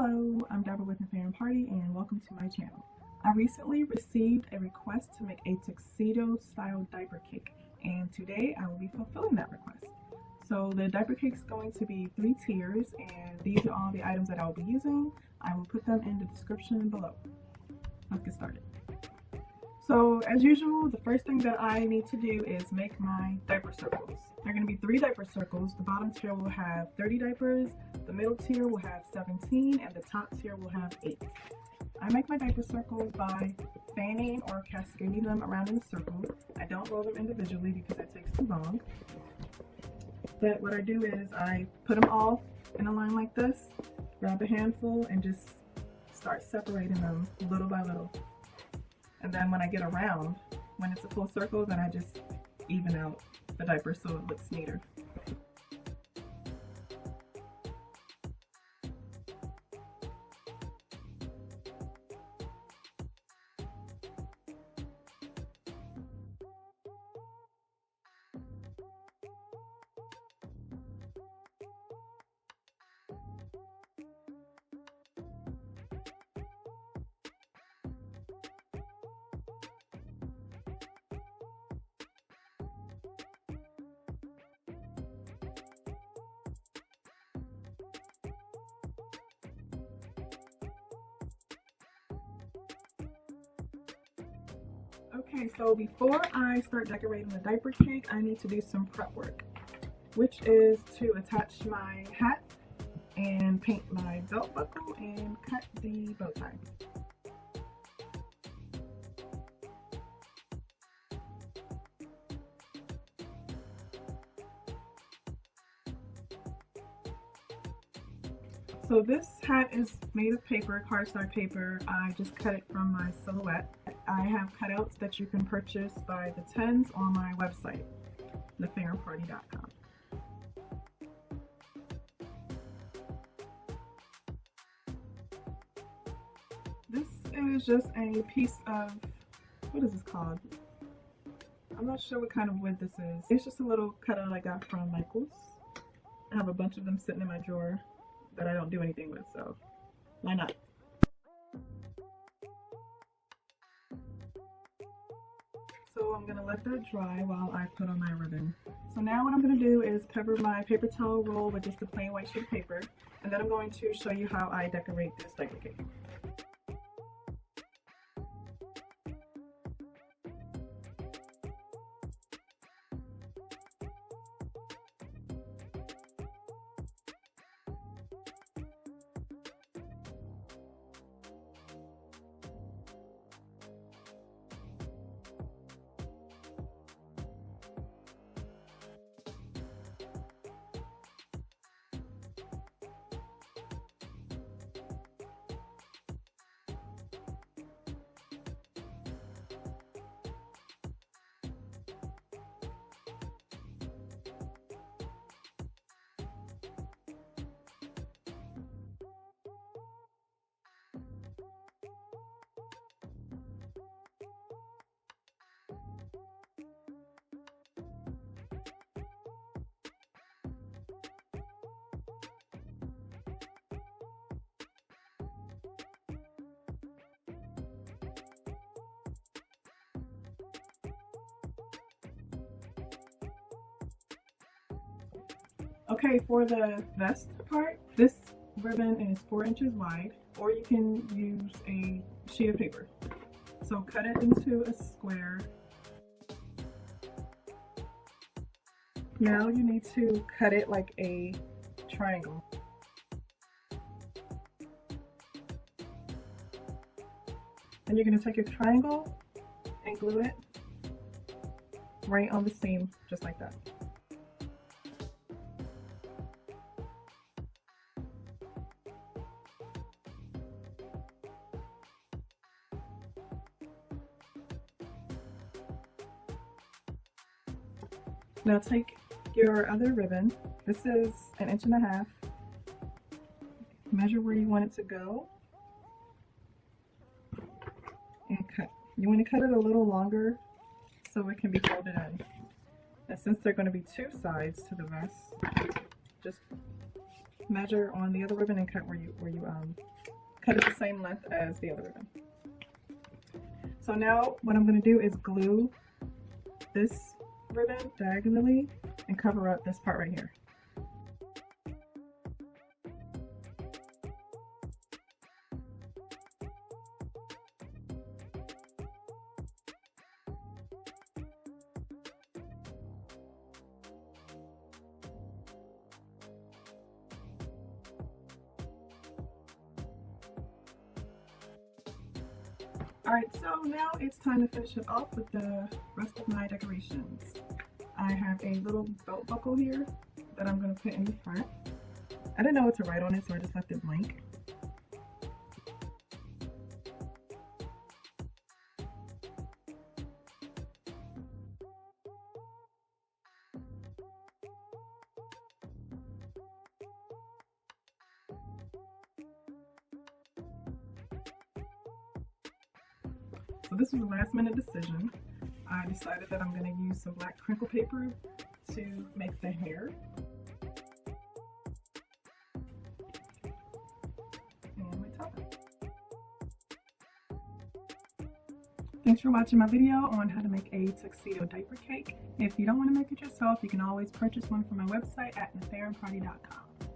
Hello, I'm Diaper with the Fan Party and welcome to my channel. I recently received a request to make a tuxedo style diaper cake, and today I will be fulfilling that request. So the diaper cake is going to be 3 tiers, and these are all the items that I will be using. I will put them in the description below. Let's get started. So as usual, the first thing that I need to do is make my diaper circles. There are going to be 3 diaper circles. The bottom tier will have 30 diapers, the middle tier will have 17, and the top tier will have 8. I make my diaper circles by fanning or cascading them around in a circle. I don't roll them individually because that takes too long. But what I do is I put them all in a line like this, grab a handful, and just start separating them little by little. And then when I get around, when it's a full circle, then I just even out the diaper so it looks neater. Okay, so before I start decorating the diaper cake, I need to do some prep work, which is to attach my hat and paint my belt buckle and cut the bow tie. So this hat is made of paper, cardstock paper. I just cut it from my silhouette. I have cutouts that you can purchase by the tens on my website, thefanparty.com. This is just a piece of, what is this called? I'm not sure what kind of wood this is. It's just a little cutout I got from Michael's. I have a bunch of them sitting in my drawer that I don't do anything with, so why not? So I'm gonna let that dry while I put on my ribbon. So now what I'm gonna do is cover my paper towel roll with just a plain white sheet of paper, and then I'm going to show you how I decorate this diaper cake. Okay, for the vest part, this ribbon is 4 inches wide, or you can use a sheet of paper. So cut it into a square. Now you need to cut it like a triangle. And you're going to take your triangle and glue it right on the seam, just like that. Now take your other ribbon. This is 1.5 inches. Measure where you want it to go and cut. You want to cut it a little longer so it can be folded in. And since there are going to be 2 sides to the vest, just measure on the other ribbon and cut where you cut it the same length as the other ribbon. So now what I'm going to do is glue this ribbon diagonally and cover up this part right here. Alright, so now it's time to finish it off with the rest of my decorations. I have a little belt buckle here that I'm going to put in the front. I didn't know what to write on it, so I just left it blank. So this was a last minute decision. I decided that I'm going to use some black crinkle paper to make the hair. And my top. Thanks for watching my video on how to make a tuxedo diaper cake. If you don't want to make it yourself, you can always purchase one from my website at thefairandparty.com.